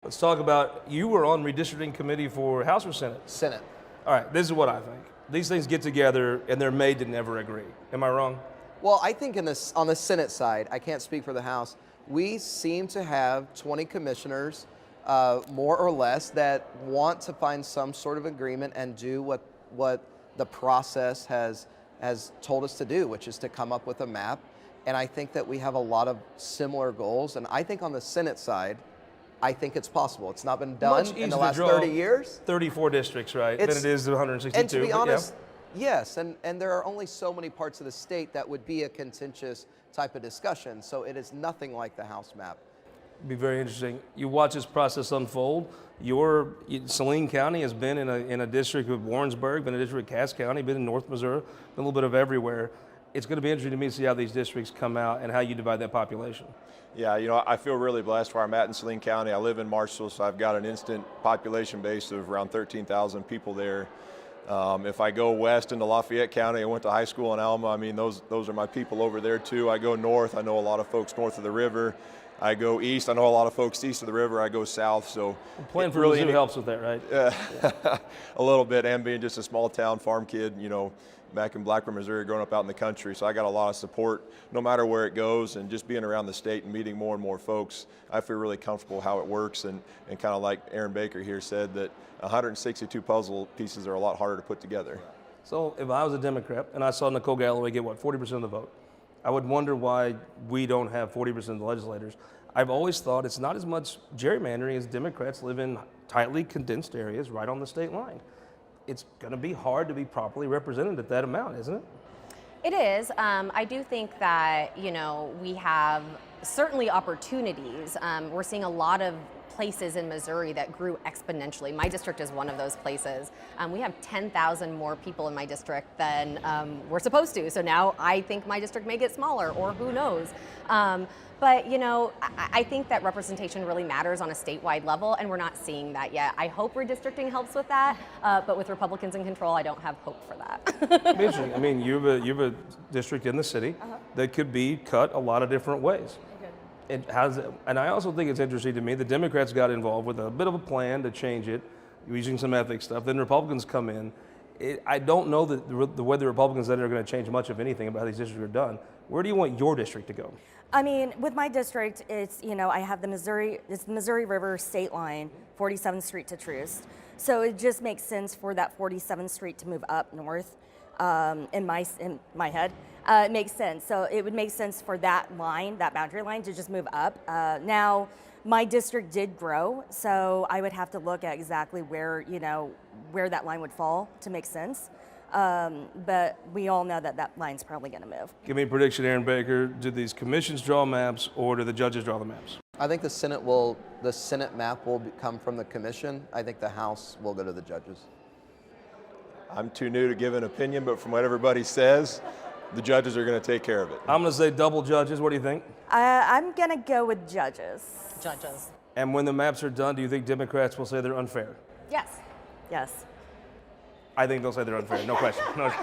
Let's talk about, you were on redistricting committee for House or Senate? Senate. All right, this is what I think. These things get together and they're made to never agree. Am I wrong? Well, I think on the Senate side, I can't speak for the House, we seem to have 20 commissioners, more or less, that want to find some sort of agreement and do what the process has told us to do, which is to come up with a map. And I think that we have a lot of similar goals. And I think on the Senate side, I think it's possible. It's not been done in the last 30 years. 34 districts, right? Than it is 162. And to be honest, yes, and there are only so many parts of the state that would be a contentious type of discussion. So it is nothing like the House map. Be very interesting. You watch this process unfold. Saline County has been in a district of Warrensburg, been in a district of Cass County, been in North Missouri, been a little bit of everywhere. It's going to be interesting to me to see how these districts come out and how you divide that population. Yeah, I feel really blessed where I'm at in Saline County. I live in Marshall, so I've got an instant population base of around 13,000 people there. If I go west into Lafayette County, I went to high school in Alma. I mean, those are my people over there too. I go north, I know a lot of folks north of the river. I go east, I know a lot of folks east of the river. I go south, so playing for really helps with that, right? A little bit, and being just a small town farm kid, back in Blackburn, Missouri, growing up out in the country. So I got a lot of support no matter where it goes, and just being around the state and meeting more and more folks, I feel really comfortable how it works, and kind of like Aaron Baker here said, that 162 puzzle pieces are a lot harder to put together. So if I was a Democrat and I saw Nicole Galloway get, 40% of the vote, I would wonder why we don't have 40% of the legislators. I've always thought it's not as much gerrymandering as Democrats live in tightly condensed areas right on the state line. It's going to be hard to be properly represented at that amount, isn't it? It is. I do think that, we have certainly opportunities. We're seeing a lot of places in Missouri that grew exponentially. My district is one of those places. We have 10,000 more people in my district than we're supposed to. So now I think my district may get smaller, or who knows. But I think that representation really matters on a statewide level, and we're not seeing that yet. I hope redistricting helps with that, but with Republicans in control, I don't have hope for that. Interesting. I mean, you have a district in the city that could be cut a lot of different ways. And I also think it's interesting to me, the Democrats got involved with a bit of a plan to change it, using some ethics stuff. Then Republicans come in. I don't know that the way the Republicans then are going to change much of anything about how these districts are done. Where do you want your district to go? I mean, with my district, it's, I have the Missouri River state line, 47th Street to Troost. So it just makes sense for that 47th Street to move up north in my head. It makes sense. So it would make sense for that line, that boundary line, to just move up. Now, my district did grow, so I would have to look at exactly where that line would fall to make sense. But we all know that line's probably going to move. Give me a prediction, Aaron Baker. Do these commissions draw maps, or do the judges draw the maps? I think the Senate map will come from the commission. I think the House will go to the judges. I'm too new to give an opinion, but from what everybody says, the judges are going to take care of it. I'm going to say double judges. What do you think? I'm going to go with judges. Judges. And when the maps are done, do you think Democrats will say they're unfair? Yes. Yes. I think they'll say they're unfair. No question. No.